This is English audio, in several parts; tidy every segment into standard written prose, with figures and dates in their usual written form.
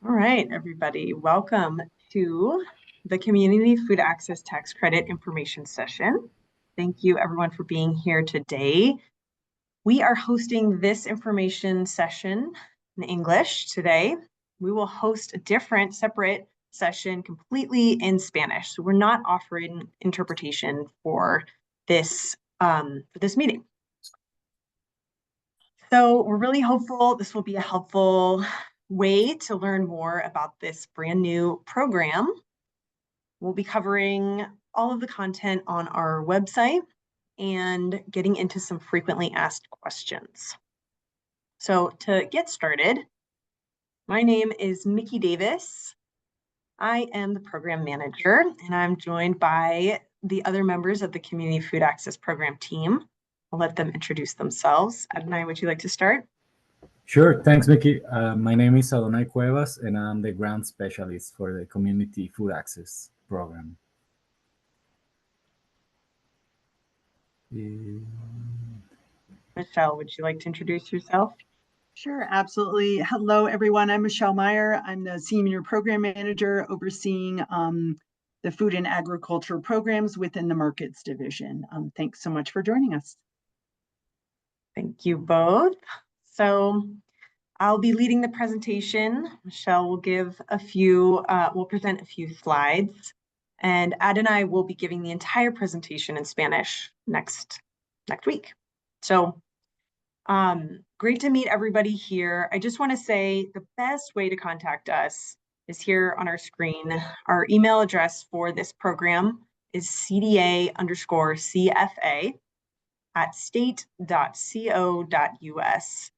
All right, everybody, welcome to the Community Food Access Tax Credit Information Session. Thank you everyone for being here today. We are hosting this information session in English today. We will host a different, separate session completely in Spanish. So we're not offering interpretation for this meeting. So we're really hopeful this will be a helpful way to learn more about this brand new program. We'll be covering all of the content on our website and getting into some frequently asked questions. So to get started, my name is Mickey Davis. I am the program manager, and I'm joined by the other members of the Community Food Access Program team. I'll let them introduce themselves. Adonai, would you like to start? Sure, thanks, Mickey. My name is Adonai Cuevas, and I'm the grant specialist for the Community Food Access Program. Michelle, would you like to introduce yourself? Sure, absolutely. Hello, everyone. I'm Michelle Meyer. I'm the Senior Program Manager overseeing the food and agriculture programs within the Markets Division. Thanks so much for joining us. Thank you both. So I'll be leading the presentation. Michelle will give will present a few slides, and Ad and I will be giving the entire presentation in Spanish next week. So great to meet everybody here. I just want to say the best way to contact us is here on our screen. Our email address for this program is cda_cfa@state.co.us.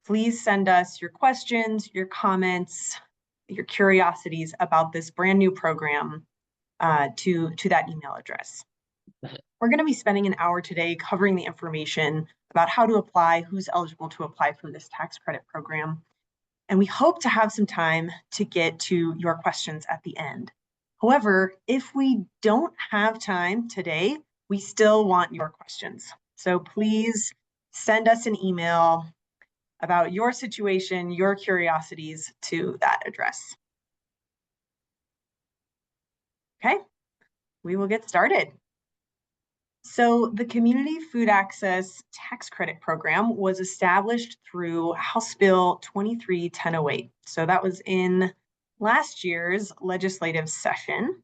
Please send us your questions, your comments, your curiosities about this brand new program to that email address. We're going to be spending an hour today covering the information about how to apply, who's eligible to apply for this tax credit program. And we hope to have some time to get to your questions at the end. However, if we don't have time today, we still want your questions. So please send us an email about your situation, your curiosities to that address. Okay, we will get started. So the Community Food Access Tax Credit Program was established through House Bill 23-1008. So that was in last year's legislative session.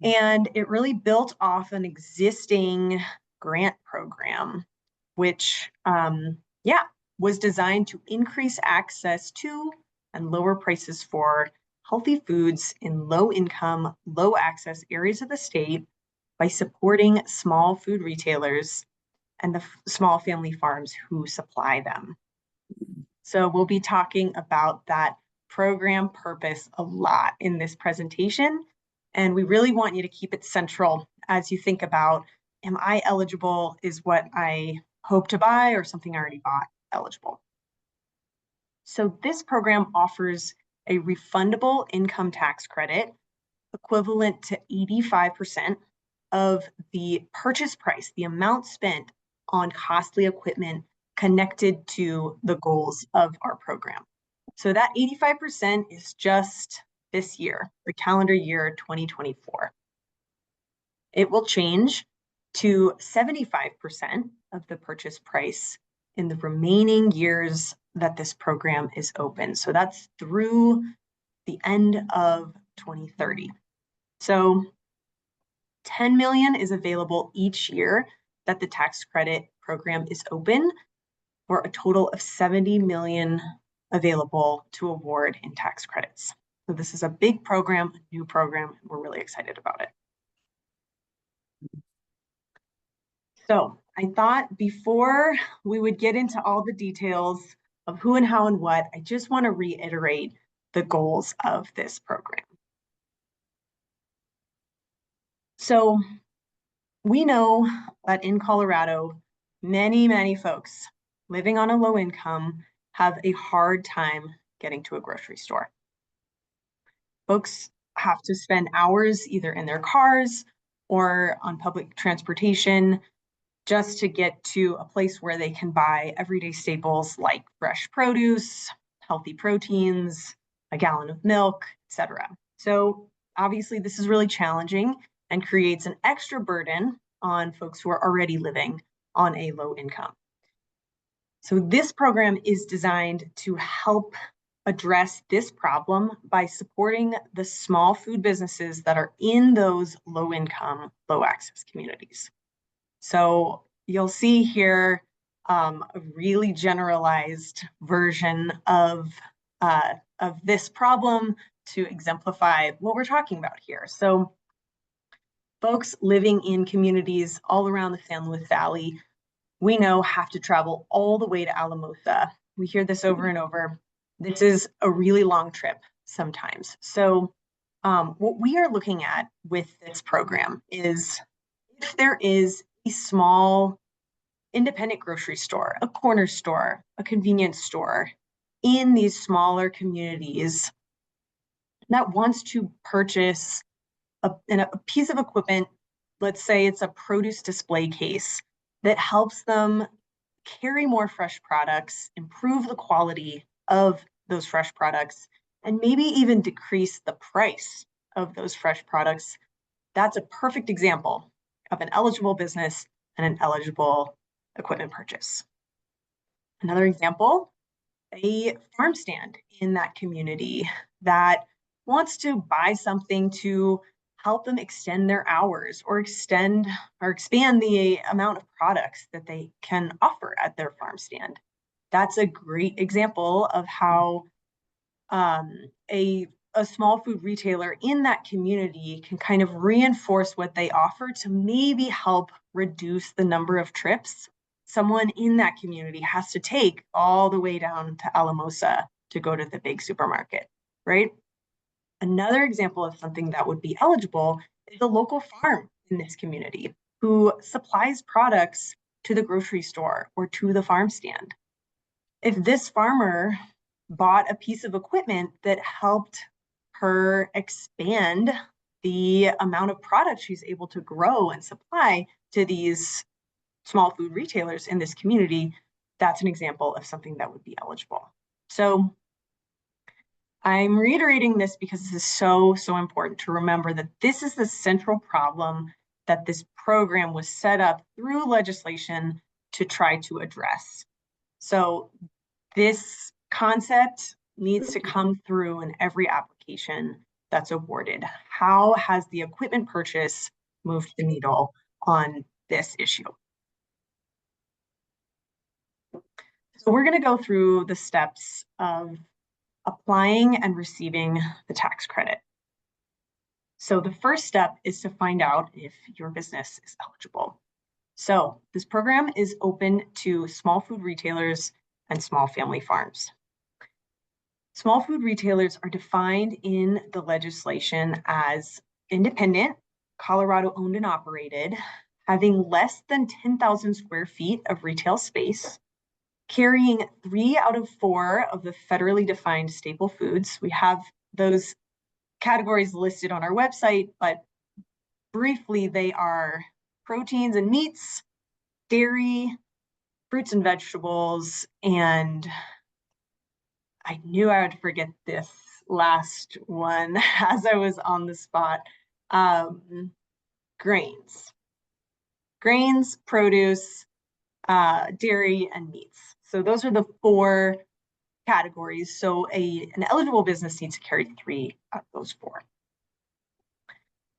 And it really built off an existing grant program, which, was designed to increase access to and lower prices for healthy foods in low-income, low-access areas of the state by supporting small food retailers and the small family farms who supply them. So we'll be talking about that program purpose a lot in this presentation, and we really want you to keep it central as you think about, am I eligible? Is what I hope to buy or something I already bought eligible? So this program offers a refundable income tax credit equivalent to 85% of the purchase price, the amount spent on costly equipment connected to the goals of our program. So that 85% is just this year, the calendar year 2024. It will change to 75% of the purchase price in the remaining years that this program is open. So that's through the end of 2030. So 10 million is available each year that the tax credit program is open, for a total of 70 million available to award in tax credits. So this is a big program, a new program, and we're really excited about it. So I thought before we would get into all the details of who and how and what, I just want to reiterate the goals of this program. So we know that in Colorado, many folks living on a low income have a hard time getting to a grocery store. Folks have to spend hours either in their cars or on public transportation just to get to a place where they can buy everyday staples like fresh produce, healthy proteins, a gallon of milk, etc. So obviously this is really challenging and creates an extra burden on folks who are already living on a low income. So this program is designed to help address this problem by supporting the small food businesses that are in those low income, low access communities. So you'll see here a really generalized version of this problem to exemplify what we're talking about here. So folks living in communities all around the San Luis Valley, we know have to travel all the way to Alamosa. We hear this over and over. This is a really long trip sometimes. So what we are looking at with this program is if there is a small independent grocery store, a corner store, a convenience store in these smaller communities that wants to purchase a piece of equipment, let's say it's a produce display case that helps them carry more fresh products, improve the quality of those fresh products, and maybe even decrease the price of those fresh products. That's a perfect example of an eligible business and an eligible equipment purchase. Another example, a farm stand in that community that wants to buy something to help them extend their hours or expand the amount of products that they can offer at their farm stand. That's a great example of how a small food retailer in that community can kind of reinforce what they offer to maybe help reduce the number of trips someone in that community has to take all the way down to Alamosa to go to the big supermarket, right? Another example of something that would be eligible is a local farm in this community who supplies products to the grocery store or to the farm stand. If this farmer bought a piece of equipment that helped her expand the amount of product she's able to grow and supply to these small food retailers in this community, that's an example of something that would be eligible. So I'm reiterating this because this is so important to remember that this is the central problem that this program was set up through legislation to try to address. So this concept needs to come through in every application that's awarded. How has the equipment purchase moved the needle on this issue? So we're going to go through the steps of applying and receiving the tax credit. So the first step is to find out if your business is eligible. So this program is open to small food retailers and small family farms. Small food retailers are defined in the legislation as independent, Colorado owned and operated, having less than 10,000 square feet of retail space, carrying 3 out of 4 of the federally defined staple foods. We have those categories listed on our website, but briefly, they are proteins and meats, dairy, fruits and vegetables, and I knew I would forget this last one as I was on the spot. Grains, produce, dairy, and meats. So those are the 4 categories. So an eligible business needs to carry 3 out of those 4.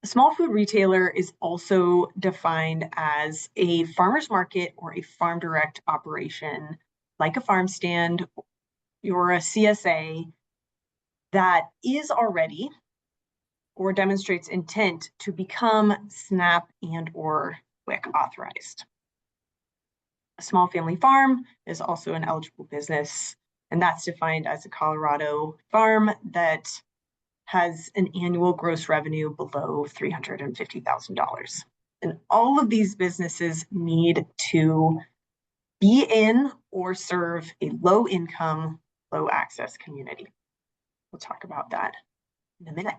A small food retailer is also defined as a farmer's market or a farm direct operation, like a farm stand or a CSA, that is already or demonstrates intent to become SNAP and or WIC authorized. A small family farm is also an eligible business, and that's defined as a Colorado farm that has an annual gross revenue below $350,000. And all of these businesses need to be in or serve a low income, low access community. We'll talk about that in a minute.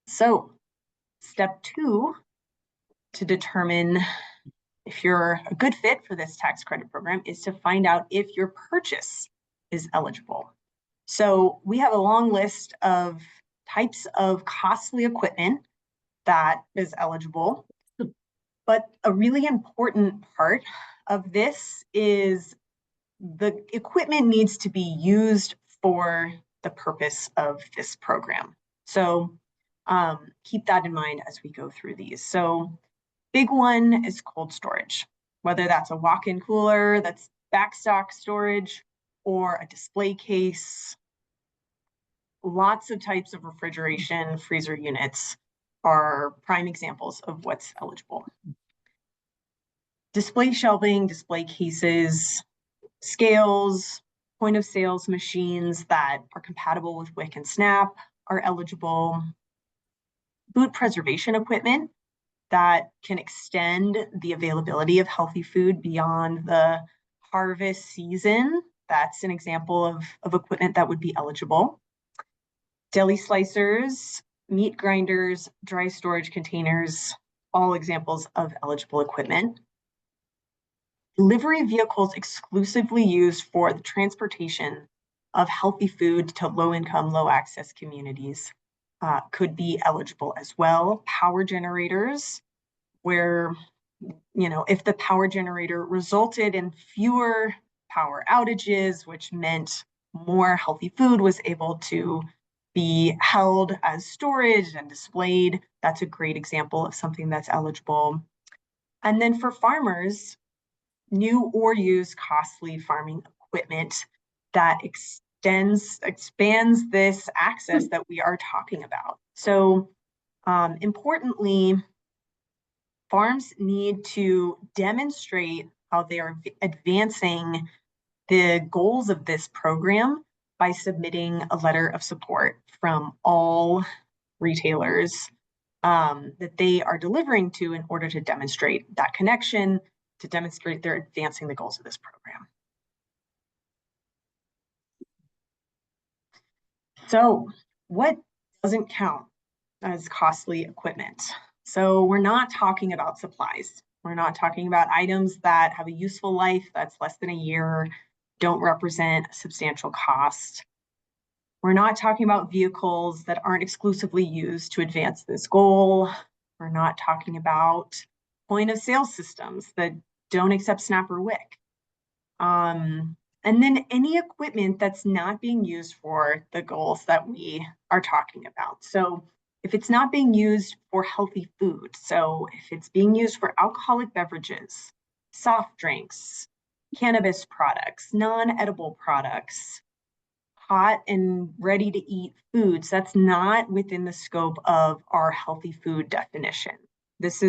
So step 2 to determine if you're a good fit for this tax credit program is to find out if your purchase is eligible. So we have a long list of types of costly equipment that is eligible. But a really important part of this is the equipment needs to be used for the purpose of this program. So keep that in mind as we go through these. So big one is cold storage, whether that's a walk-in cooler that's backstock storage or a display case. Lots of types of refrigeration freezer units are prime examples of what's eligible. Display shelving, display cases, scales, point of sales machines that are compatible with WIC and SNAP are eligible. Food preservation equipment that can extend the availability of healthy food beyond the harvest season. That's an example of equipment that would be eligible. Deli slicers, meat grinders, dry storage containers, all examples of eligible equipment. Delivery vehicles exclusively used for the transportation of healthy food to low-income, low-access communities could be eligible as well. Power generators, where, if the power generator resulted in fewer power outages, which meant more healthy food was able to be held as storage and displayed, that's a great example of something that's eligible. And then for farmers, new or used costly farming equipment that expands this access that we are talking about. So importantly, farms need to demonstrate how they are advancing the goals of this program by submitting a letter of support from all retailers that they are delivering to in order to demonstrate that connection, to demonstrate they're advancing the goals of this program. So what doesn't count as costly equipment? So we're not talking about supplies. We're not talking about items that have a useful life that's less than a year, don't represent a substantial cost. We're not talking about vehicles that aren't exclusively used to advance this goal. We're not talking about point of sale systems that don't accept SNAP or WIC. And then any equipment that's not being used for the goals that we are talking about. So if it's not being used for healthy food, so if it's being used for alcoholic beverages, soft drinks, cannabis products, non-edible products, hot and ready to eat foods, that's not within the scope of our healthy food definition. This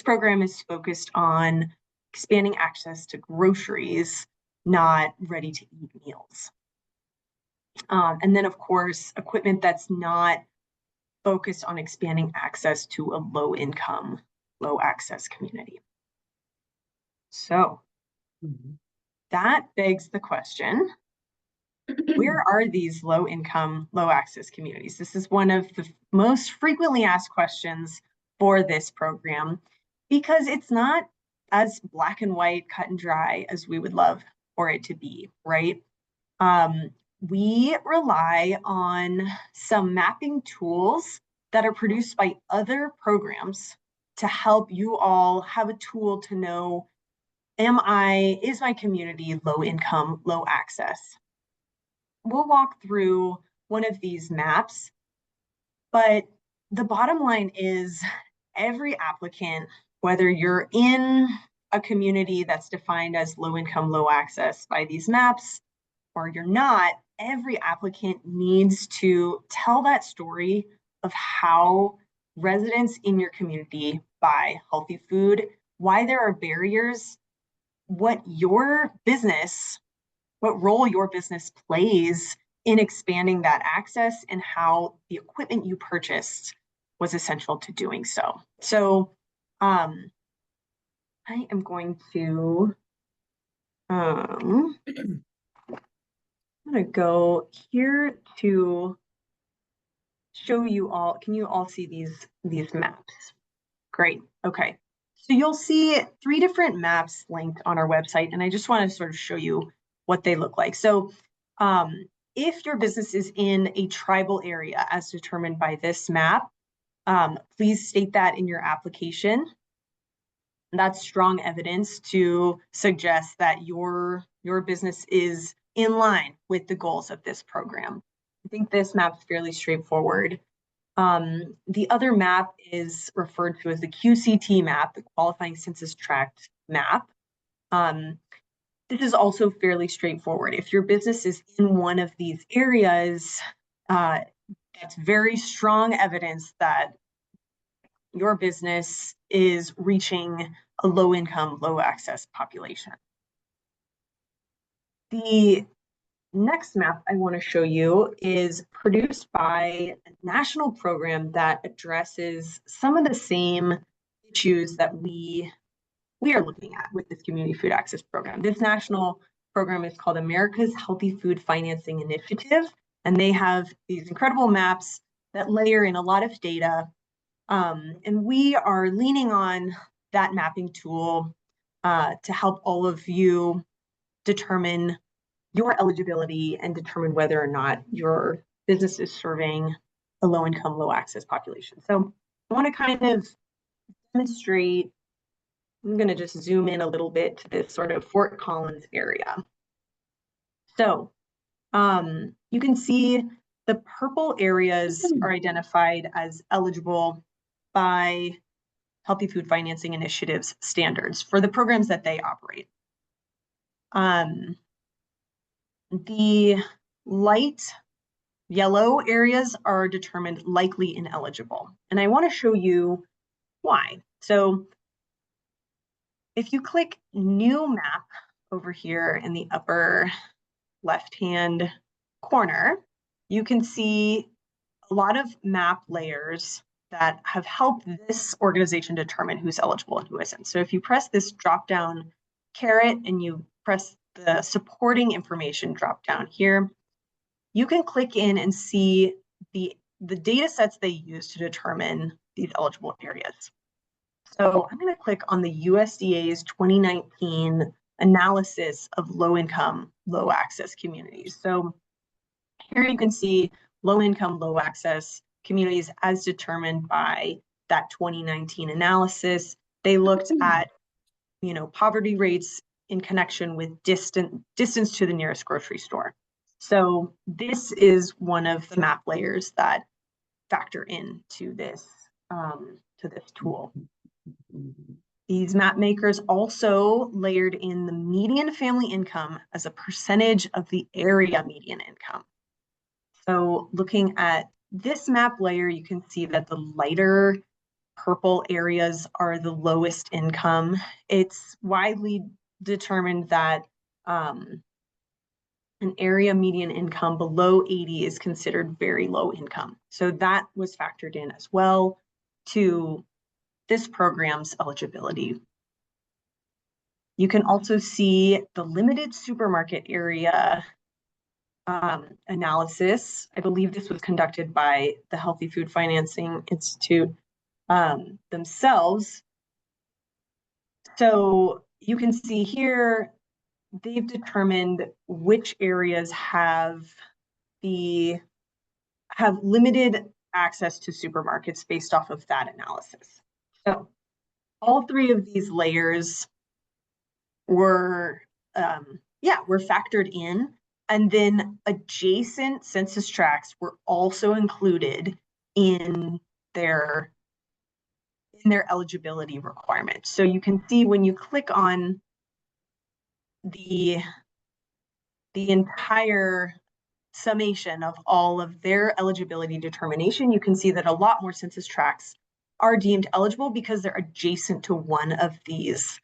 program is focused on expanding access to groceries, not ready to eat meals. And then of course, equipment that's not focused on expanding access to a low income, low access community. So that begs the question, where are these low income, low access communities? This is one of the most frequently asked questions for this program because it's not as black and white, cut and dry as we would love for it to be, right? We rely on some mapping tools that are produced by other programs to help you all have a tool to know, is my community low income, low access? We'll walk through one of these maps, but the bottom line is every applicant, whether you're in a community that's defined as low income, low access by these maps, or you're not, every applicant needs to tell that story of how residents in your community buy healthy food, why there are barriers, what role your business plays in expanding that access, and how the equipment you purchased was essential to doing so. So I am going to I'm going to go here to show you all. Can you all see these maps? Great. Okay. So you'll see 3 different maps linked on our website, and I just want to sort of show you what they look like. So if your business is in a tribal area as determined by this map, please state that in your application. That's strong evidence to suggest that your business is in line with the goals of this program. I think this map's fairly straightforward. The other map is referred to as the QCT map, the Qualifying Census Tract map. This is also fairly straightforward. If your business is in one of these areas, that's very strong evidence that your business is reaching a low-income, low-access population. The next map I want to show you is produced by a national program that addresses some of the same issues that we are looking at with this community food access program. This national program is called America's Healthy Food Financing Initiative, and they have these incredible maps that layer in a lot of data. And we are leaning on that mapping tool to help all of you determine your eligibility and determine whether or not your business is serving a low-income, low-access population. So I want to kind of demonstrate. I'm going to just zoom in a little bit to this sort of Fort Collins area. So you can see the purple areas are identified as eligible by Healthy Food Financing Initiative's standards for the programs that they operate. The light yellow areas are determined likely ineligible. And I want to show you why. So if you click New Map over here in the upper left-hand corner, you can see a lot of map layers that have helped this organization determine who's eligible and who isn't. So if you press this drop-down caret and you press the supporting information drop-down here, you can click in and see the data sets they use to determine these eligible areas. So I'm going to click on the USDA's 2019 analysis of low-income, low-access communities. So here you can see low-income, low-access communities as determined by that 2019 analysis. They looked at, poverty rates in connection with distance to the nearest grocery store. So this is one of the map layers that factor into this tool. These map makers also layered in the median family income as a percentage of the area median income. So looking at this map layer, you can see that the lighter purple areas are the lowest income. It's widely determined that an area median income below 80 is considered very low income. So that was factored in as well to this program's eligibility. You can also see the limited supermarket area analysis. I believe this was conducted by the Healthy Food Financing Institute themselves. So you can see here, they've determined which areas have limited access to supermarkets based off of that analysis. So all three of these layers were factored in, and then adjacent census tracts were also included in their eligibility requirements. So you can see when you click on the entire summation of all of their eligibility determination, you can see that a lot more census tracts are deemed eligible because they're adjacent to one of these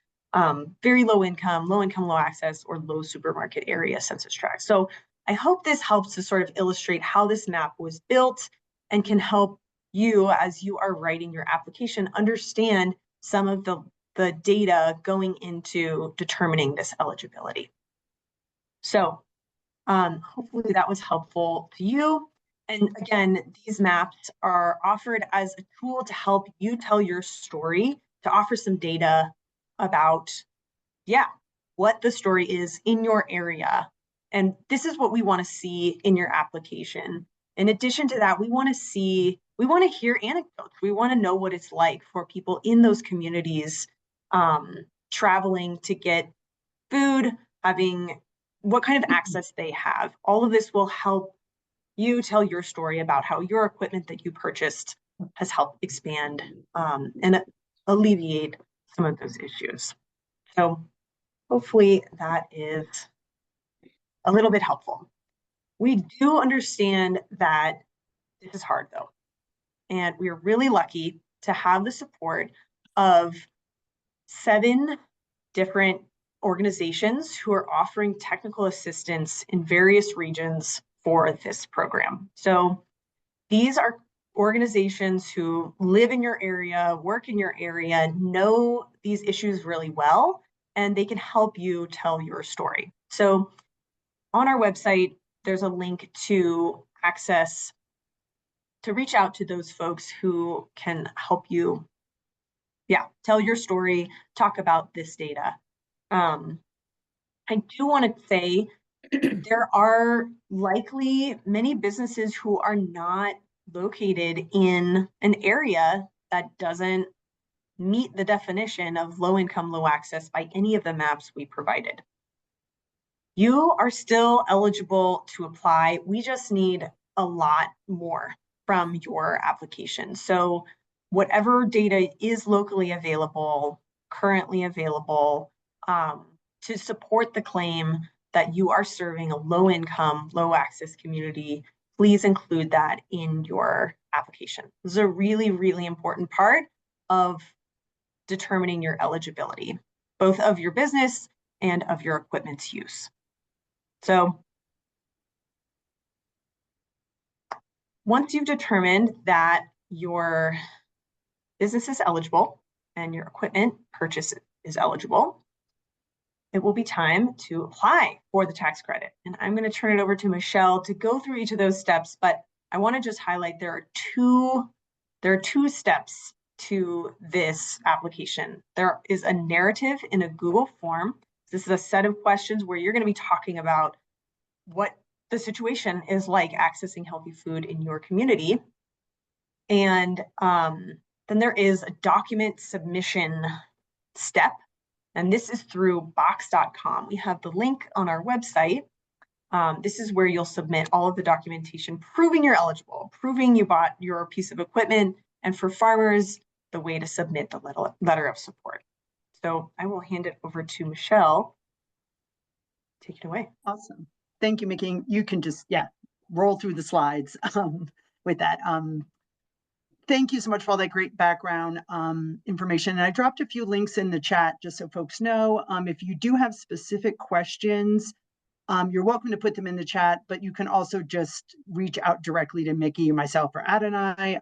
very low income, low access, or low supermarket area census tracts. So I hope this helps to sort of illustrate how this map was built and can help you, as you are writing your application, understand some of the data going into determining this eligibility. So hopefully that was helpful to you. And again, these maps are offered as a tool to help you tell your story, to offer some data about, what the story is in your area And this is what we want to see in your application. In addition to that, we want to hear anecdotes. We want to know what it's like for people in those communities traveling to get food, having what kind of access they have. All of this will help you tell your story about how your equipment that you purchased has helped expand and alleviate some of those issues. So hopefully that is a little bit helpful. We do understand that this is hard though. And we're really lucky to have the support of 7 different organizations who are offering technical assistance in various regions for this program. So these are organizations who live in your area, work in your area, know these issues really well, and they can help you tell your story. So on our website, there's a link to reach out to those folks who can help you, tell your story, talk about this data. I do want to say there are likely many businesses who are not located in an area that doesn't meet the definition of low income, low access by any of the maps we provided. You are still eligible to apply. We just need a lot more from your application. So whatever data is locally available, currently available, to support the claim that you are serving a low income, low access community, please include that in your application. This is a really, really important part of determining your eligibility, both of your business and of your equipment's use. So once you've determined that your business is eligible and your equipment purchase is eligible, it will be time to apply for the tax credit. And I'm going to turn it over to Michelle to go through each of those steps, but I want to just highlight there are two steps to this application. There is a narrative in a Google form. This is a set of questions where you're going to be talking about what the situation is like accessing healthy food in your community. And then there is a document submission step. And this is through box.com. We have the link on our website. This is where you'll submit all of the documentation proving you're eligible, proving you bought your piece of equipment, and for farmers, the way to submit the letter of support. So I will hand it over to Michelle. Take it away. Awesome. Thank you, Mickey. You can just, roll through the slides with that. Thank you so much for all that great background information. And I dropped a few links in the chat just so folks know. If you do have specific questions, you're welcome to put them in the chat, but you can also just reach out directly to Mickey, myself, or Adonai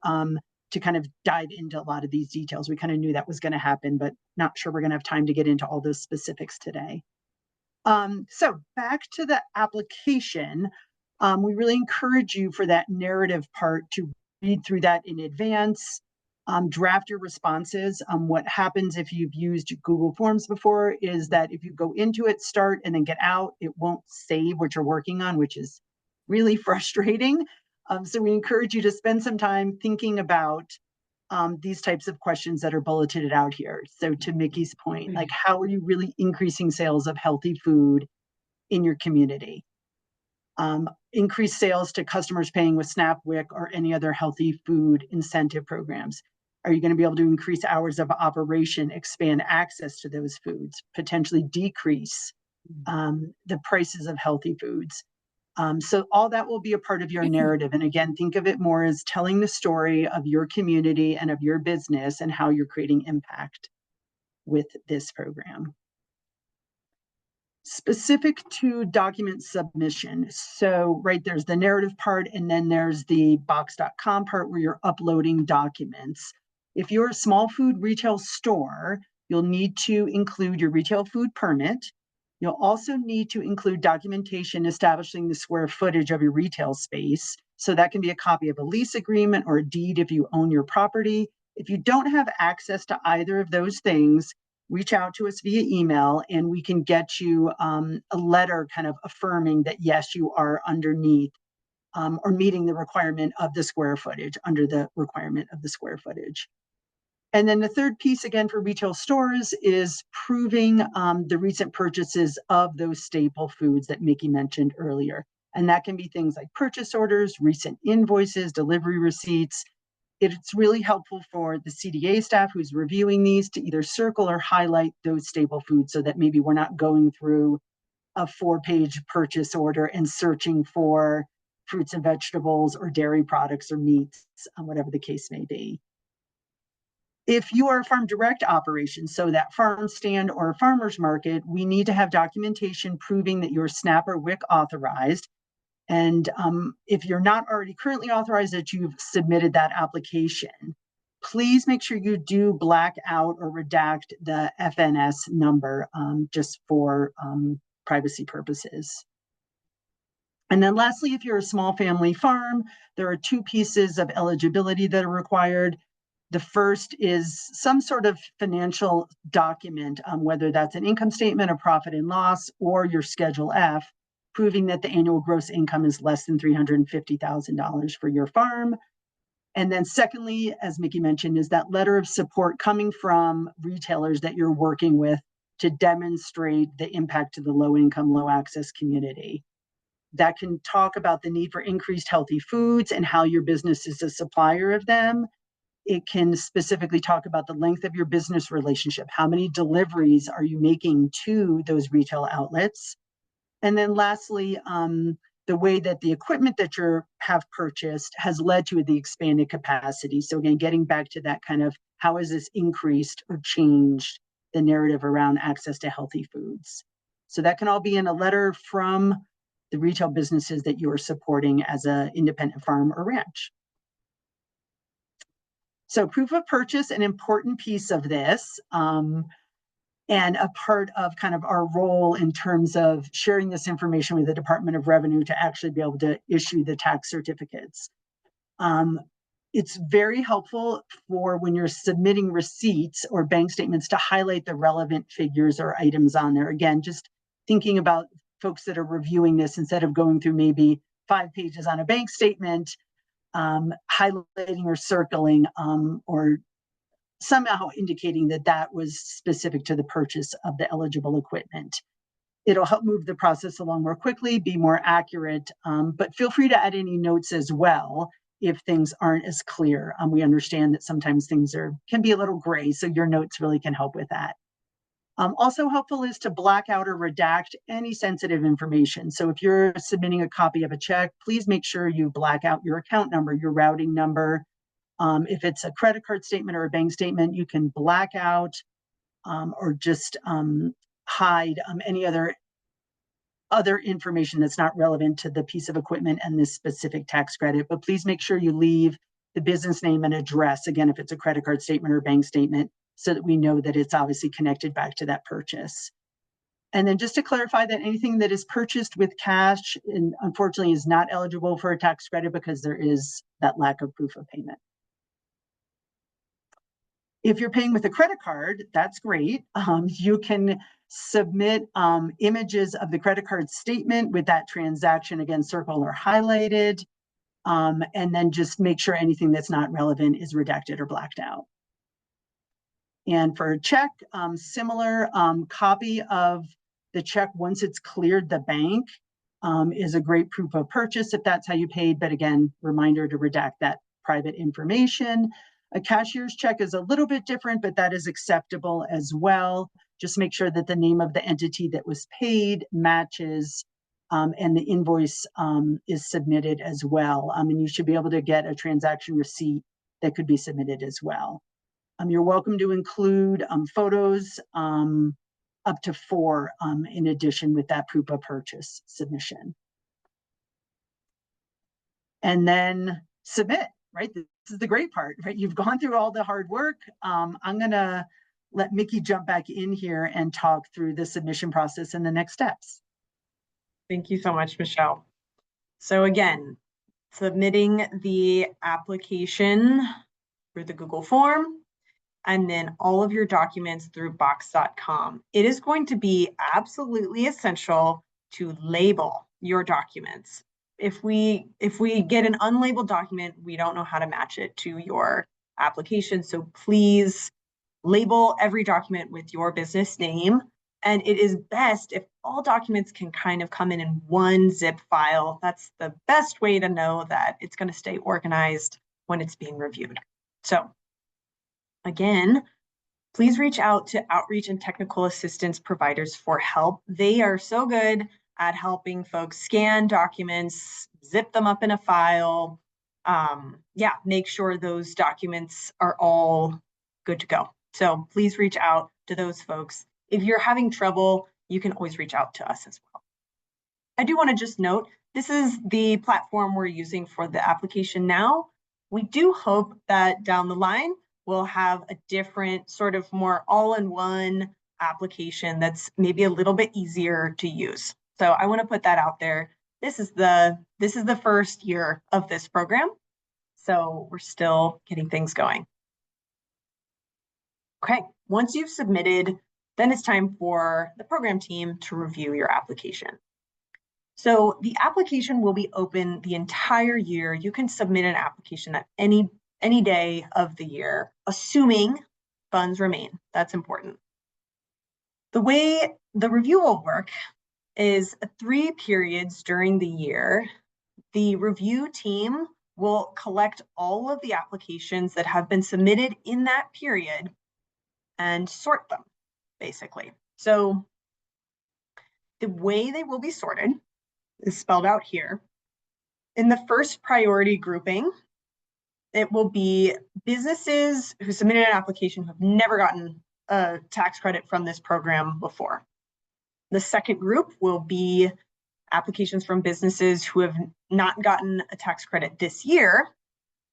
to kind of dive into a lot of these details. We kind of knew that was going to happen, but not sure we're going to have time to get into all those specifics today. So back to the application, we really encourage you for that narrative part to read through that in advance, draft your responses. What happens if you've used Google Forms before is that if you go into it, start, and then get out, it won't save what you're working on, which is really frustrating. So we encourage you to spend some time thinking about these types of questions that are bulleted out here. So to Mickey's point, like, how are you really increasing sales of healthy food in your community? Increase sales to customers paying with SNAP, WIC, or any other healthy food incentive programs. Are you going to be able to increase hours of operation, expand access to those foods, potentially decrease the prices of healthy foods? So all that will be a part of your narrative. And again, think of it more as telling the story of your community and of your business and how you're creating impact with this program. Specific to document submission. So there's the narrative part, and then there's the box.com part where you're uploading documents. If you're a small food retail store, you'll need to include your retail food permit. You'll also need to include documentation establishing the square footage of your retail space. So that can be a copy of a lease agreement or a deed if you own your property. If you don't have access to either of those things, reach out to us via email and we can get you a letter kind of affirming that yes, you are underneath or meeting the requirement of the square footage, under the requirement of the square footage. And then the third piece, again, for retail stores is proving the recent purchases of those staple foods that Mickey mentioned earlier. And that can be things like purchase orders, recent invoices, delivery receipts. It's really helpful for the CDA staff who's reviewing these to either circle or highlight those staple foods so that maybe we're not going through a 4-page purchase order and searching for fruits and vegetables or dairy products or meats, whatever the case may be. If you are a farm direct operation, so that farm stand or farmer's market, we need to have documentation proving that you're SNAP or WIC authorized. And if you're not already currently authorized, that you've submitted that application. Please make sure you do black out or redact the FNS number just for privacy purposes. And then lastly, if you're a small family farm, there are 2 pieces of eligibility that are required. The first is some sort of financial document, whether that's an income statement, a profit and loss, or your Schedule F, proving that the annual gross income is less than $350,000 for your farm. And then secondly, as Mickey mentioned, is that letter of support coming from retailers that you're working with to demonstrate the impact to the low income, low access community. That can talk about the need for increased healthy foods and how your business is a supplier of them. It can specifically talk about the length of your business relationship. How many deliveries are you making to those retail outlets? And then lastly, the way that the equipment that you have purchased has led to the expanded capacity. So again, getting back to that kind of how has this increased or changed the narrative around access to healthy foods. So that can all be in a letter from the retail businesses that you are supporting as an independent farm or ranch. So proof of purchase, an important piece of this, and a part of kind of our role in terms of sharing this information with the Department of Revenue to actually be able to issue the tax certificates. It's very helpful for when you're submitting receipts or bank statements to highlight the relevant figures or items on there. Again, just thinking about folks that are reviewing this instead of going through maybe 5 pages on a bank statement, highlighting or circling or somehow indicating that that was specific to the purchase of the eligible equipment. It'll help move the process along more quickly, be more accurate, but feel free to add any notes as well if things aren't as clear. We understand that sometimes things can be a little gray, so your notes really can help with that. Also helpful is to black out or redact any sensitive information. So if you're submitting a copy of a check, please make sure you black out your account number, your routing number. If it's a credit card statement or a bank statement, you can black out or just hide any other information that's not relevant to the piece of equipment and this specific tax credit. But please make sure you leave the business name and address, again, if it's a credit card statement or bank statement, so that we know that it's obviously connected back to that purchase. And then just to clarify that anything that is purchased with cash, unfortunately, is not eligible for a tax credit because there is that lack of proof of payment. If you're paying with a credit card, that's great. You can submit images of the credit card statement with that transaction, again, circled or highlighted, and then just make sure anything that's not relevant is redacted or blacked out. And for a check, similar copy of the check once it's cleared the bank is a great proof of purchase if that's how you paid. But again, reminder to redact that private information. A cashier's check is a little bit different, but that is acceptable as well. Just make sure that the name of the entity that was paid matches and the invoice is submitted as well. And you should be able to get a transaction receipt that could be submitted as well. You're welcome to include photos up to 4 in addition with that proof of purchase submission. And then submit, right? This is the great part, right? You've gone through all the hard work. I'm gonna let Mickey jump back in here and talk through the submission process and the next steps. Thank you so much, Michelle. So again, submitting the application through the Google form. and then all of your documents through box.com. It is going to be absolutely essential to label your documents. If we get an unlabeled document, we don't know how to match it to your application. So please label every document with your business name. And it is best if all documents can kind of come in one zip file. That's the best way to know that it's going to stay organized when it's being reviewed. So again, please reach out to outreach and technical assistance providers for help. They are so good at helping folks scan documents, zip them up in a file. Make sure those documents are all good to go. So please reach out to those folks. If you're having trouble, you can always reach out to us as well. I do want to just note, this is the platform we're using for the application now. We do hope that down the line, we'll have a different sort of more all-in-one application that's maybe a little bit easier to use. So I want to put that out there. This is the first year of this program, so we're still getting things going. Okay, once you've submitted, then it's time for the program team to review your application. So the application will be open the entire year. You can submit an application at any day of the year, assuming funds remain. That's important. The way the review will work is 3 periods during the year. The review team will collect all of the applications that have been submitted in that period and sort them, basically. So the way they will be sorted is spelled out here. In the first priority grouping, it will be businesses who submitted an application who have never gotten a tax credit from this program before. The second group will be applications from businesses who have not gotten a tax credit this year.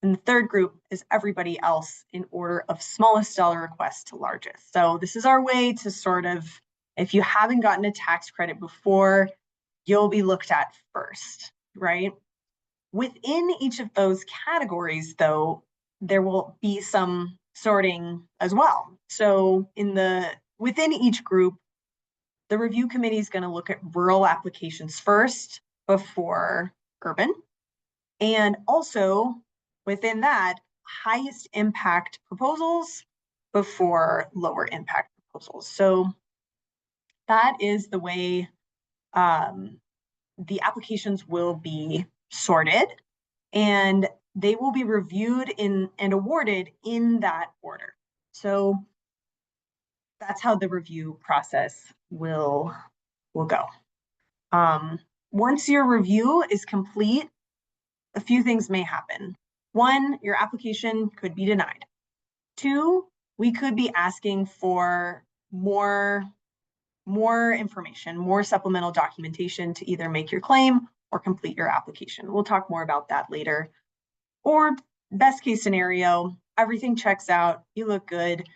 And the third group is everybody else in order of smallest dollar request to largest. So this is our way to sort of, if you haven't gotten a tax credit before, you'll be looked at first, right? Within each of those categories, though, there will be some sorting as well. So within each group, the review committee is going to look at rural applications first before urban. And also within that, highest impact proposals before lower impact proposals. So that is the way the applications will be sorted, and they will be reviewed and awarded in that order. So that's how the review process will go. Once your review is complete, a few things may happen. 1, your application could be denied. 2, we could be asking for more information, more supplemental documentation to either make your claim or complete your application. We'll talk more about that later. Or best case scenario, everything checks out, you look good,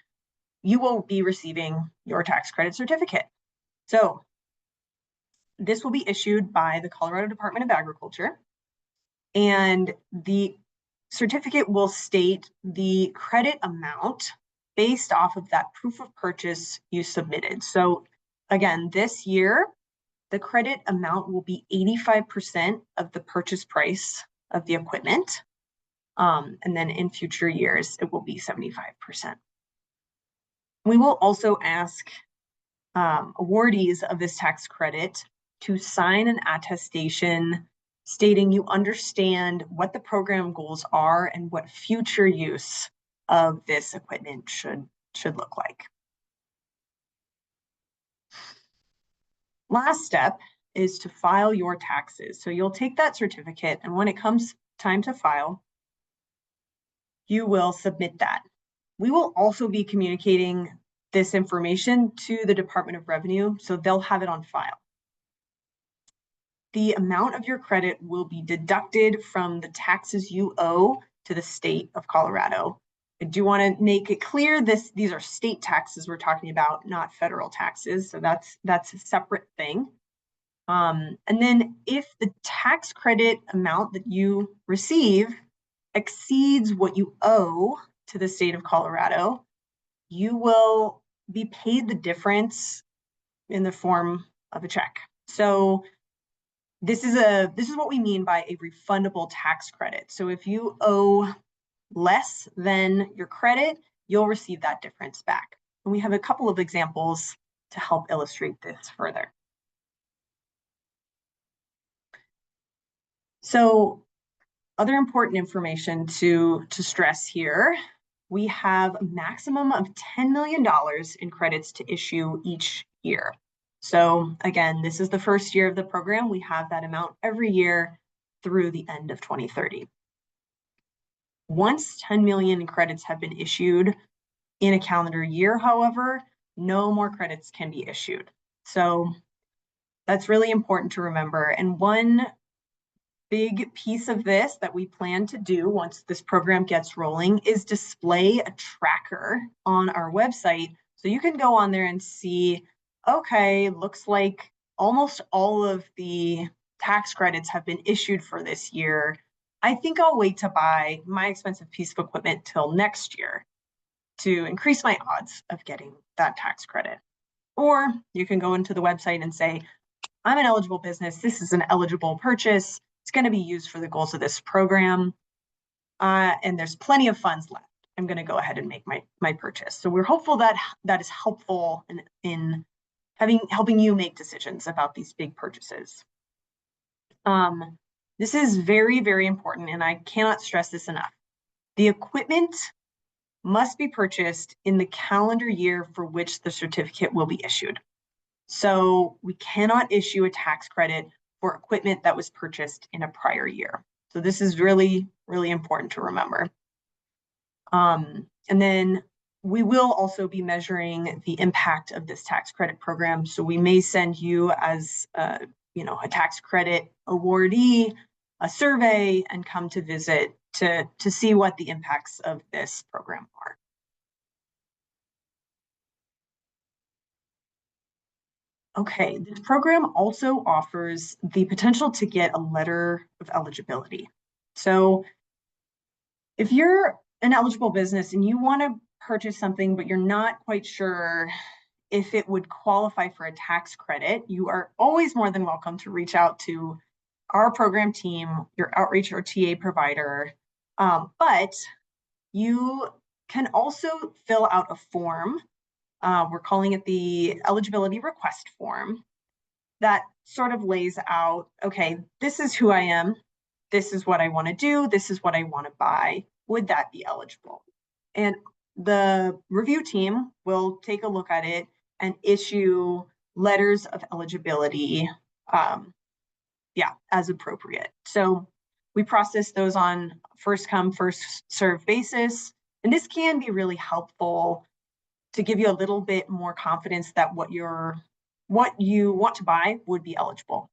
you will be receiving your tax credit certificate. So this will be issued by the Colorado Department of Agriculture, and the certificate will state the credit amount based off of that proof of purchase you submitted. So again, this year, the credit amount will be 85% of the purchase price of the equipment. And then in future years, it will be 75%. We will also ask awardees of this tax credit to sign an attestation stating you understand what the program goals are and what future use of this equipment should look like. Last step is to file your taxes. So you'll take that certificate, and when it comes time to file, you will submit that. We will also be communicating this information to the Department of Revenue, so they'll have it on file. The amount of your credit will be deducted from the taxes you owe to the state of Colorado. I do want to make it clear these are state taxes we're talking about, not federal taxes. So that's a separate thing. And then if the tax credit amount that you receive exceeds what you owe to the state of Colorado, you will be paid the difference in the form of a check. So this is what we mean by a refundable tax credit. So if you owe less than your credit, you'll receive that difference back. And we have a couple of examples to help illustrate this further. So other important information to stress here, we have a maximum of $10 million in credits to issue each year. So again, this is the first year of the program. We have that amount every year through the end of 2030. Once 10 million credits have been issued in a calendar year, however, no more credits can be issued. So that's really important to remember. And one big piece of this that we plan to do once this program gets rolling is display a tracker on our website. So you can go on there and see, okay, looks like almost all of the tax credits have been issued for this year. I think I'll wait to buy my expensive piece of equipment till next year to increase my odds of getting that tax credit. Or you can go into the website and say, I'm an eligible business. This is an eligible purchase. It's going to be used for the goals of this program. And there's plenty of funds left. I'm going to go ahead and make my purchase. So we're hopeful that that is helpful in helping you make decisions about these big purchases. This is very, very important, and I cannot stress this enough. The equipment must be purchased in the calendar year for which the certificate will be issued. So we cannot issue a tax credit for equipment that was purchased in a prior year. So this is really, really important to remember. And then we will also be measuring the impact of this tax credit program. So we may send you as a tax credit awardee a survey and come to visit to see what the impacts of this program are. Okay, this program also offers the potential to get a letter of eligibility. So if you're an eligible business and you want to purchase something, but you're not quite sure if it would qualify for a tax credit, you are always more than welcome to reach out to our program team, your outreach or TA provider. But you can also fill out a form. We're calling it the eligibility request form that sort of lays out, okay, this is who I am. This is what I want to do. This is what I want to buy. Would that be eligible? And the review team will take a look at it and issue letters of eligibility, as appropriate. So we process those on first come, first serve basis. And this can be really helpful to give you a little bit more confidence that what you want to buy would be eligible.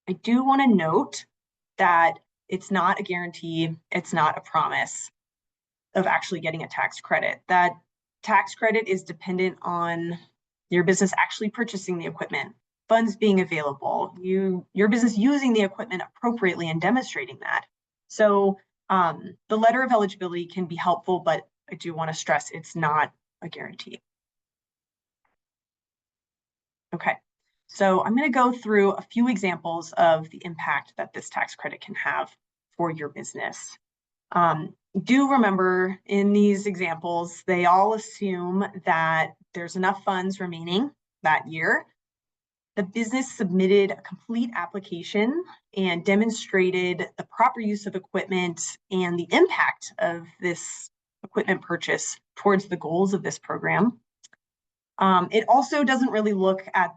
I do want to note that it's not a guarantee, it's not a promise of actually getting a tax credit. That tax credit is dependent on your business actually purchasing the equipment, funds being available, your business using the equipment appropriately and demonstrating that. So the letter of eligibility can be helpful, but I do want to stress it's not a guarantee. Okay, so I'm going to go through a few examples of the impact that this tax credit can have for your business. Do remember in these examples, they all assume that there's enough funds remaining that year. The business submitted a complete application and demonstrated the proper use of equipment and the impact of this equipment purchase towards the goals of this program. It also doesn't really look at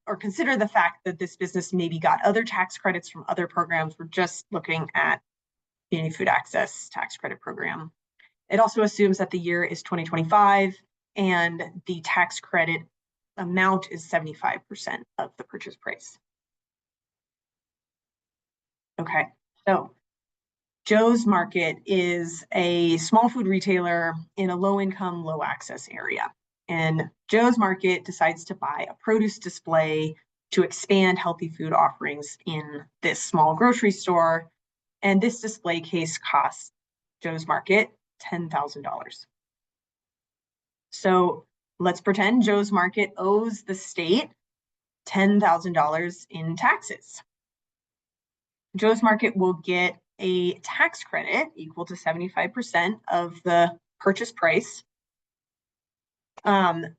or consider the fact that this business maybe got other tax credits from other programs. We're just looking at Community Food Access Tax Credit Program. It also assumes that the year is 2025 and the tax credit amount is 75% of the purchase price. Okay, so Joe's Market is a small food retailer in a low-income, low-access area. And Joe's Market decides to buy a produce display to expand healthy food offerings in this small grocery store. And this display case costs Joe's Market $10,000. So let's pretend Joe's Market owes the state $10,000 in taxes. Joe's Market will get a tax credit equal to 75% of the purchase price,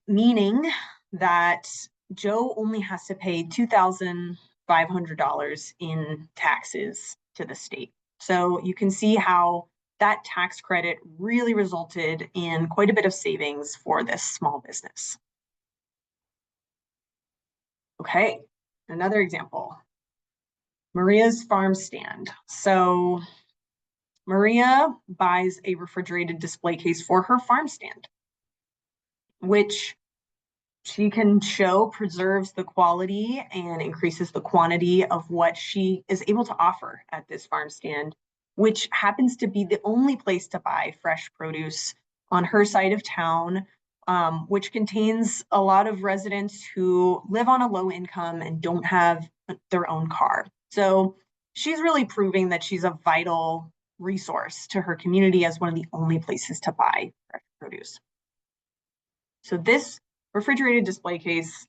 meaning that Joe only has to pay $2,500 in taxes to the state. So you can see how that tax credit really resulted in quite a bit of savings for this small business. Okay, another example. Maria's farm stand. So Maria buys a refrigerated display case for her farm stand, which she can show preserves the quality and increases the quantity of what she is able to offer at this farm stand, which happens to be the only place to buy fresh produce on her side of town, which contains a lot of residents who live on a low income and don't have their own car. So she's really proving that she's a vital resource to her community as one of the only places to buy fresh produce. So this refrigerated display case,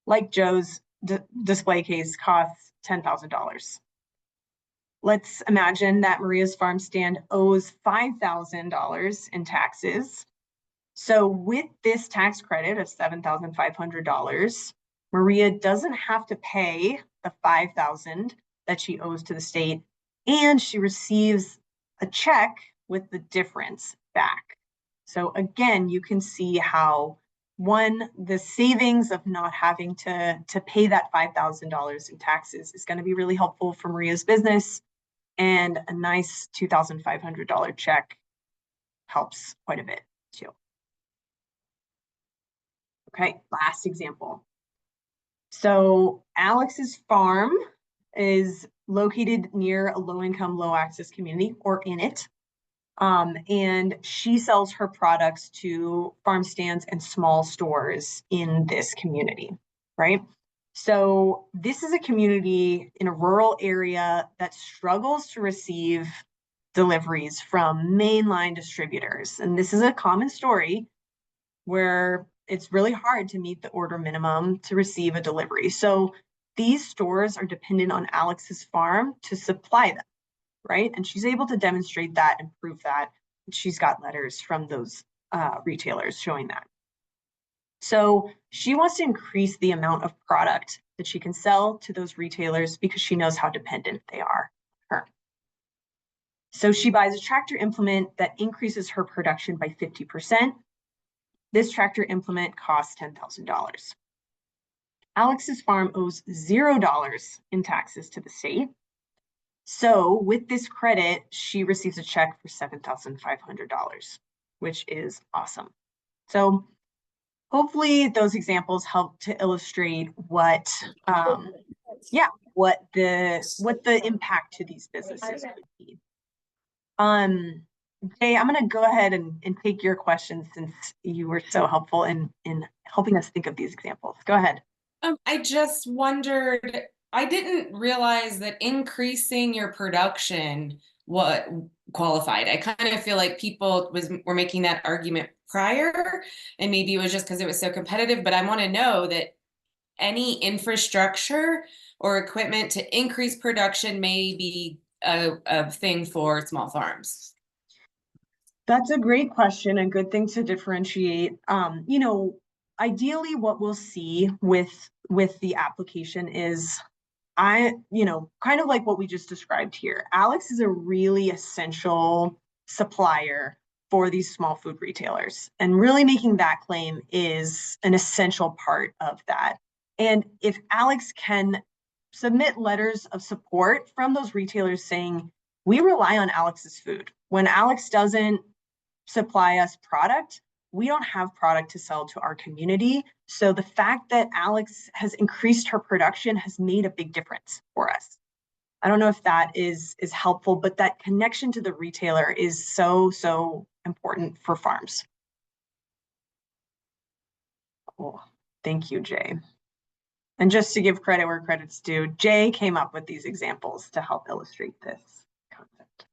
like Joe's display case, costs $10,000. Let's imagine that Maria's farm stand owes $5,000 in taxes. So with this tax credit of $7,500, Maria doesn't have to pay the $5,000 that she owes to the state, and she receives a check with the difference back. So again, you can see how the savings of not having to pay that $5,000 in taxes is going to be really helpful for Maria's business, and a nice $2,500 check helps quite a bit too. Okay, last example. So Alex's farm is located near a low-income, low-access community, or in it. And she sells her products to farm stands and small stores in this community, right? So this is a community in a rural area that struggles to receive deliveries from mainline distributors. And this is a common story where it's really hard to meet the order minimum to receive a delivery. So these stores are dependent on Alex's farm to supply them, right? And she's able to demonstrate that and prove that. She's got letters from those retailers showing that. So she wants to increase the amount of product that she can sell to those retailers because she knows how dependent they are on her. So she buys a tractor implement that increases her production by 50%. This tractor implement costs $10,000. Alex's farm owes $0 in taxes to the state. So with this credit, she receives a check for $7,500, which is awesome. So hopefully those examples help to illustrate what the impact to these businesses would be. Jay, I'm going to go ahead and take your questions since you were so helpful in helping us think of these examples. Go ahead. I just wondered, I didn't realize that increasing your production what qualified. I kind of feel like people were making that argument prior, and maybe it was just because it was so competitive, but I want to know that any infrastructure or equipment to increase production may be a thing for small farms. That's a great question, a good thing to differentiate. Ideally what we'll see with the application is kind of like what we just described here. Alex is a really essential supplier for these small food retailers, and really making that claim is an essential part of that. And if Alex can submit letters of support from those retailers saying, we rely on Alex's food. When Alex doesn't supply us product, we don't have product to sell to our community. So the fact that Alex has increased her production has made a big difference for us. I don't know if that is helpful, but that connection to the retailer is so important for farms. Cool. Thank you, Jay. And just to give credit where credit's due, Jay came up with these examples to help illustrate this concept.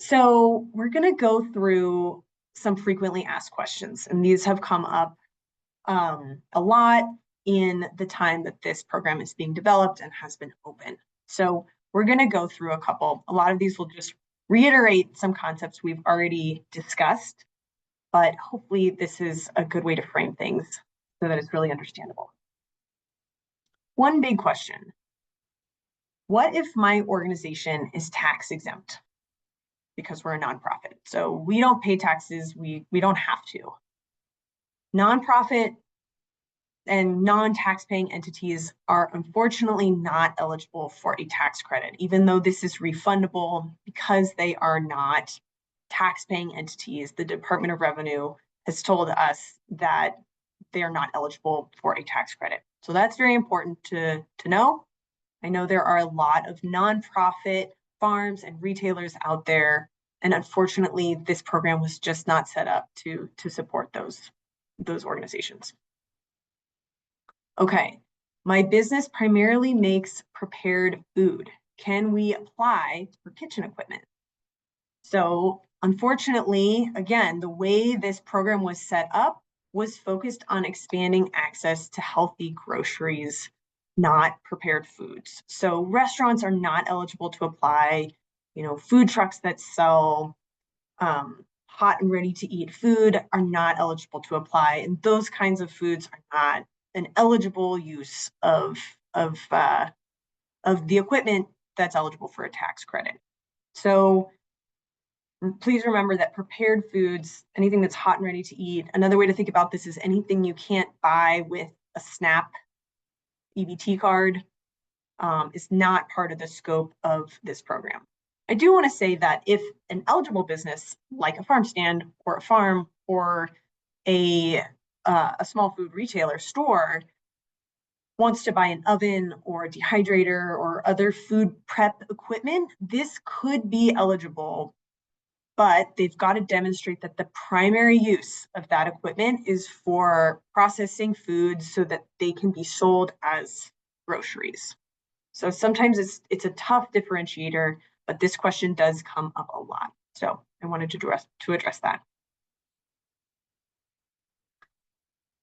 So we're going to go through some frequently asked questions, and these have come up a lot in the time that this program is being developed and has been open. So we're going to go through a couple. A lot of these will just reiterate some concepts we've already discussed, but hopefully this is a good way to frame things so that it's really understandable. One big question: what if my organization is tax exempt? Because we're a nonprofit, so we don't pay taxes, we don't have to. Nonprofit and non-tax-paying entities are unfortunately not eligible for a tax credit, even though this is refundable because they are not tax-paying entities. The Department of Revenue has told us that they are not eligible for a tax credit. So that's very important to know. I know there are a lot of nonprofit farms and retailers out there, and unfortunately, this program was just not set up to support those organizations. Okay, my business primarily makes prepared food. Can we apply for kitchen equipment? So unfortunately, again, the way this program was set up was focused on expanding access to healthy groceries, not prepared foods. So restaurants are not eligible to apply. Food trucks that sell hot and ready to eat food are not eligible to apply, and those kinds of foods are not an eligible use of the equipment that's eligible for a tax credit. So please remember that prepared foods, anything that's hot and ready to eat, another way to think about this is anything you can't buy with a SNAP EBT card is not part of the scope of this program. I do want to say that if an eligible business like a farm stand or a farm or a small food retailer store wants to buy an oven or a dehydrator or other food prep equipment, this could be eligible, but they've got to demonstrate that the primary use of that equipment is for processing foods so that they can be sold as groceries. So sometimes it's a tough differentiator, but this question does come up a lot. So I wanted to address that.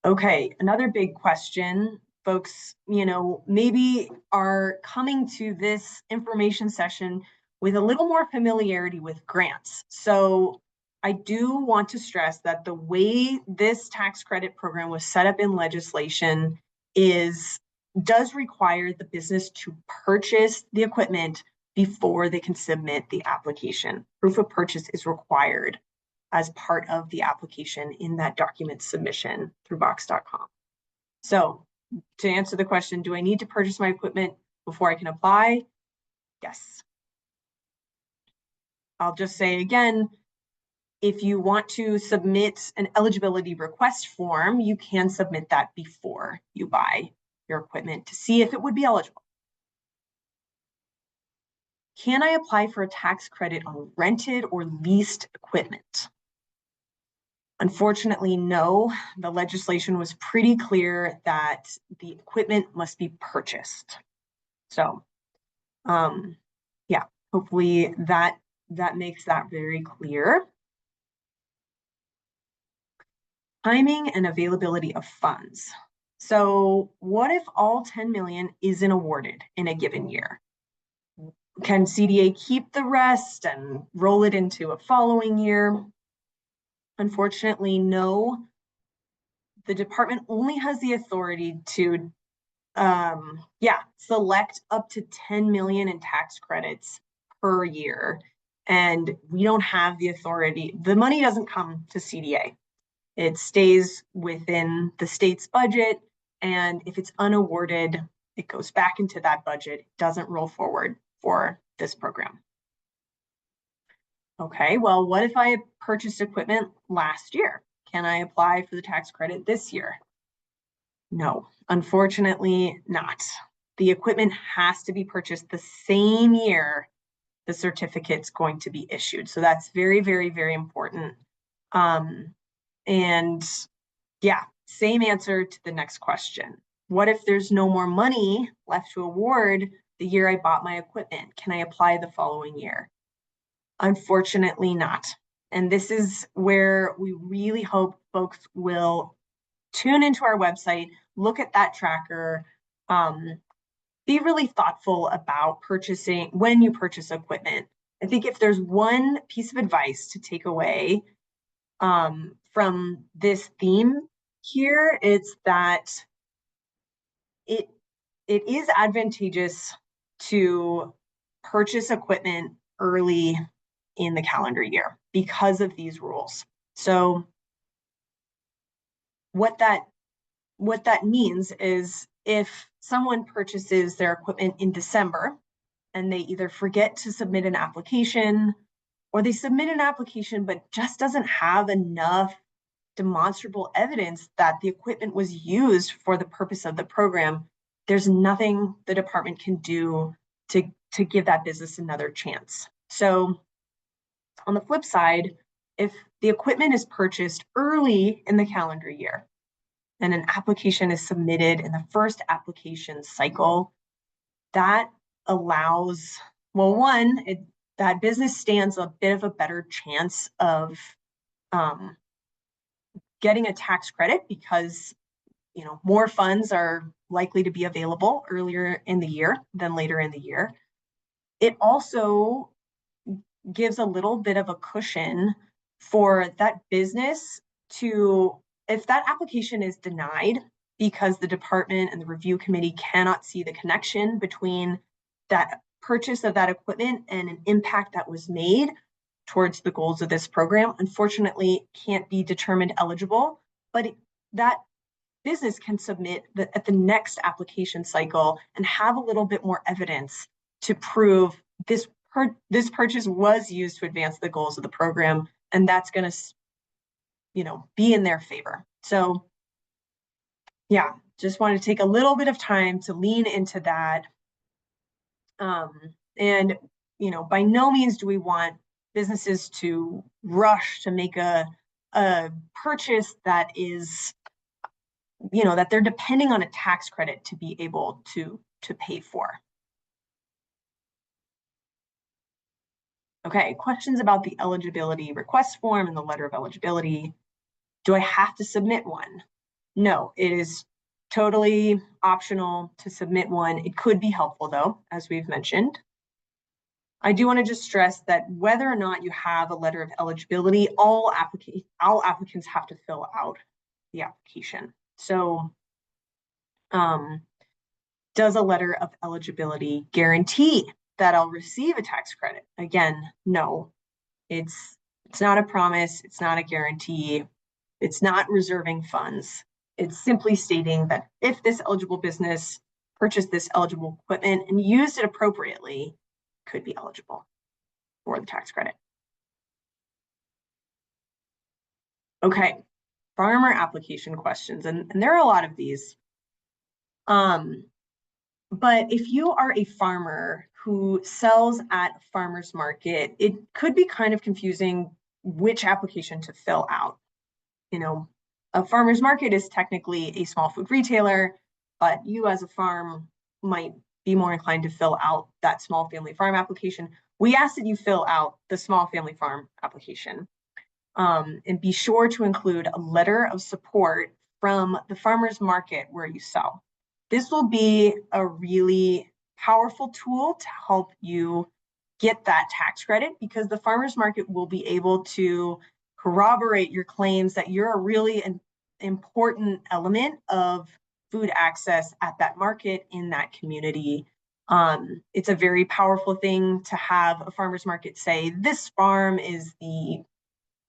Okay, another big question, folks, maybe are coming to this information session with a little more familiarity with grants. So I do want to stress that the way this tax credit program was set up in legislation does require the business to purchase the equipment before they can submit the application. Proof of purchase is required as part of the application in that document submission through box.com. So to answer the question, do I need to purchase my equipment before I can apply? Yes. I'll just say again, if you want to submit an eligibility request form, you can submit that before you buy your equipment to see if it would be eligible. Can I apply for a tax credit on rented or leased equipment? Unfortunately, no. The legislation was pretty clear that the equipment must be purchased. So, yeah, hopefully that makes that very clear. Timing and availability of funds. So what if all 10 million isn't awarded in a given year? Can CDA keep the rest and roll it into a following year? Unfortunately, no. The department only has the authority to select up to 10 million in tax credits per year. And we don't have the authority. The money doesn't come to CDA. It stays within the state's budget. And if it's unawarded, it goes back into that budget. It doesn't roll forward for this program. Okay, well, what if I purchased equipment last year? Can I apply for the tax credit this year? No, unfortunately not. The equipment has to be purchased the same year the certificate's going to be issued. So that's very, very, very important. And yeah, same answer to the next question. What if there's no more money left to award the year I bought my equipment? Can I apply the following year? Unfortunately not. And this is where we really hope folks will tune into our website, look at that tracker, be really thoughtful about purchasing when you purchase equipment. I think if there's one piece of advice to take away from this theme here, it's that it is advantageous to purchase equipment early in the calendar year because of these rules. So what that means is if someone purchases their equipment in December and they either forget to submit an application or they submit an application but just doesn't have enough demonstrable evidence that the equipment was used for the purpose of the program, there's nothing the department can do to give that business another chance. So on the flip side, if the equipment is purchased early in the calendar year and an application is submitted in the first application cycle, that allows, well, one, that business stands a bit of a better chance of getting a tax credit because more funds are likely to be available earlier in the year than later in the year. It also gives a little bit of a cushion for that business to, if that application is denied because the department and the review committee cannot see the connection between that purchase of that equipment and an impact that was made towards the goals of this program, unfortunately can't be determined eligible, but that business can submit at the next application cycle and have a little bit more evidence to prove this purchase was used to advance the goals of the program, and that's going to be in their favor. So yeah, just want to take a little bit of time to lean into that. And by no means do we want businesses to rush to make a purchase that is that they're depending on a tax credit to be able to pay for. Okay, questions about the eligibility request form and the letter of eligibility. Do I have to submit one? No, it is totally optional to submit one. It could be helpful though, as we've mentioned. I do want to just stress that whether or not you have a letter of eligibility, all applicants have to fill out the application. So does a letter of eligibility guarantee that I'll receive a tax credit? Again, no. It's not a promise, it's not a guarantee, it's not reserving funds. It's simply stating that if this eligible business purchased this eligible equipment and used it appropriately, could be eligible for the tax credit. Okay, farmer application questions, and there are a lot of these. But if you are a farmer who sells at a farmer's market, it could be kind of confusing which application to fill out. A farmer's market is technically a small food retailer, but you as a farm might be more inclined to fill out that small family farm application. We ask that you fill out the small family farm application and be sure to include a letter of support from the farmer's market where you sell. This will be a really powerful tool to help you get that tax credit because the farmer's market will be able to corroborate your claims that you're a really important element of food access at that market in that community. It's a very powerful thing to have a farmer's market say, this farm is the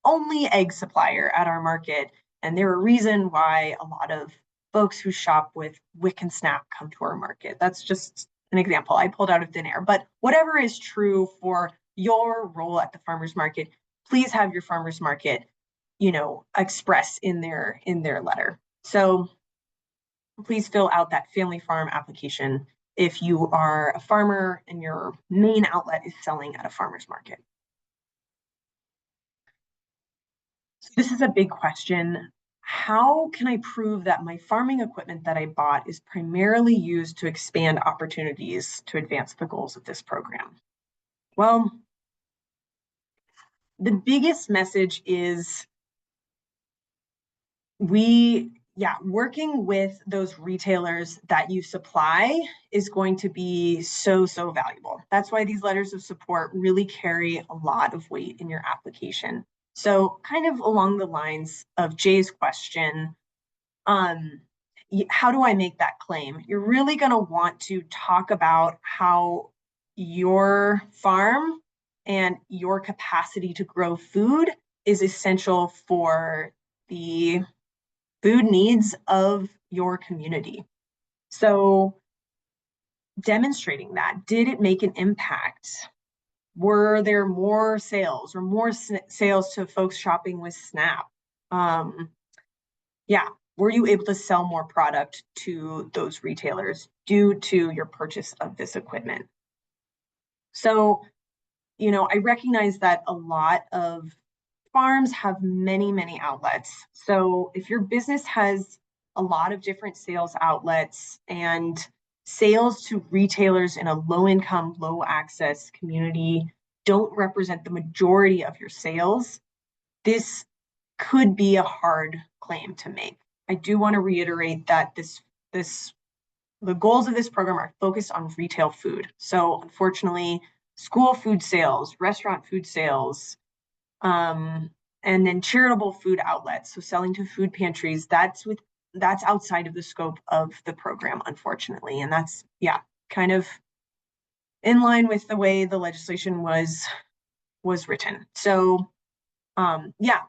only egg supplier at our market, and they're a reason why a lot of folks who shop with Wick and Snap come to our market. That's just an example I pulled out of thin air, but whatever is true for your role at the farmer's market, please have your farmer's market, express in their letter. So please fill out that family farm application if you are a farmer and your main outlet is selling at a farmer's market. So this is a big question. How can I prove that my farming equipment that I bought is primarily used to expand opportunities to advance the goals of this program? Well, the biggest message is working with those retailers that you supply is going to be so valuable. That's why these letters of support really carry a lot of weight in your application. So kind of along the lines of Jay's question, how do I make that claim? You're really going to want to talk about how your farm and your capacity to grow food is essential for the food needs of your community. So demonstrating that, did it make an impact? Were there more sales or more sales to folks shopping with SNAP? Were you able to sell more product to those retailers due to your purchase of this equipment? So, I recognize that a lot of farms have many outlets. So if your business has a lot of different sales outlets and sales to retailers in a low income, low access community don't represent the majority of your sales, this could be a hard claim to make. I do want to reiterate that the goals of this program are focused on retail food. So unfortunately, school food sales, restaurant food sales, and then charitable food outlets, so selling to food pantries, that's outside of the scope of the program, unfortunately. And that's kind of in line with the way the legislation was written. So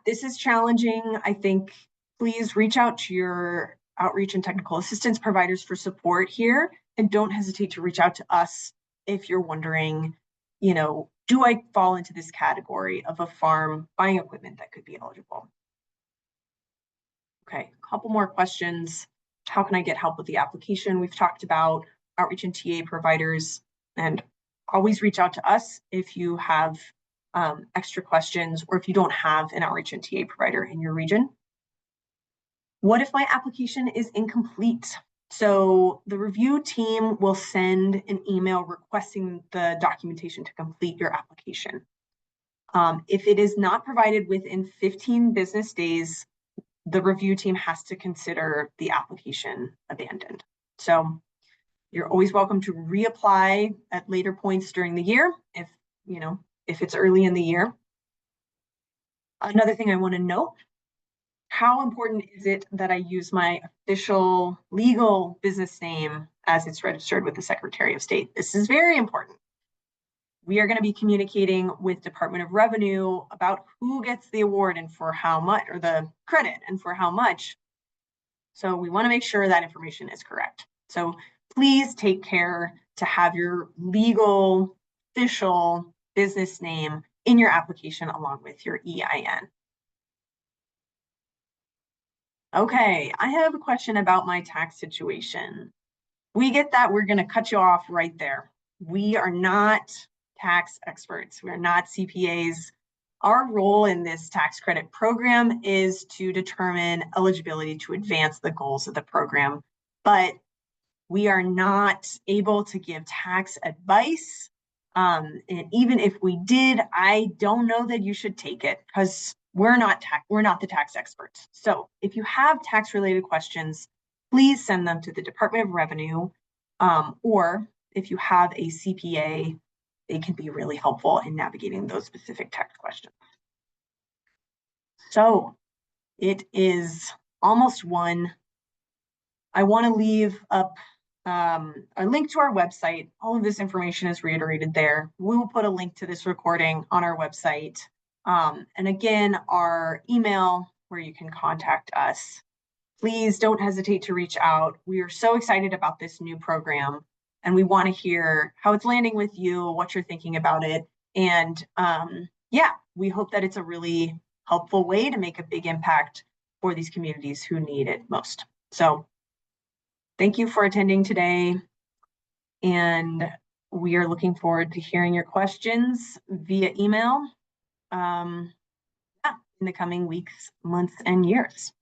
this is challenging. I think please reach out to your outreach and technical assistance providers for support here, and don't hesitate to reach out to us if you're wondering, do I fall into this category of a farm buying equipment that could be eligible? Okay, a couple more questions. How can I get help with the application? We've talked about outreach and TA providers, and always reach out to us if you have extra questions or if you don't have an outreach and TA provider in your region. What if my application is incomplete? So the review team will send an email requesting the documentation to complete your application. If it is not provided within 15 business days, the review team has to consider the application abandoned. So you're always welcome to reapply at later points during the year if it's early in the year. Another thing I want to note, how important is it that I use my official legal business name as it's registered with the Secretary of State? This is very important. We are going to be communicating with Department of Revenue about who gets the award and for how much, or the credit and for how much. So we want to make sure that information is correct. So please take care to have your legal, official business name in your application along with your EIN. Okay, I have a question about my tax situation. We get that. We're going to cut you off right there. We are not tax experts. We're not CPAs. Our role in this tax credit program is to determine eligibility to advance the goals of the program, but we are not able to give tax advice. And even if we did, I don't know that you should take it because we're not the tax experts. So if you have tax related questions, please send them to the Department of Revenue, or if you have a CPA, they can be really helpful in navigating those specific tax questions. So it is almost 1. I want to leave up a link to our website. All of this information is reiterated there. We will put a link to this recording on our website. And again, our email where you can contact us. Please don't hesitate to reach out. We are so excited about this new program, and we want to hear how it's landing with you, what you're thinking about it. And we hope that it's a really helpful way to make a big impact for these communities who need it most. So thank you for attending today. And we are looking forward to hearing your questions via email in the coming weeks, months, and years.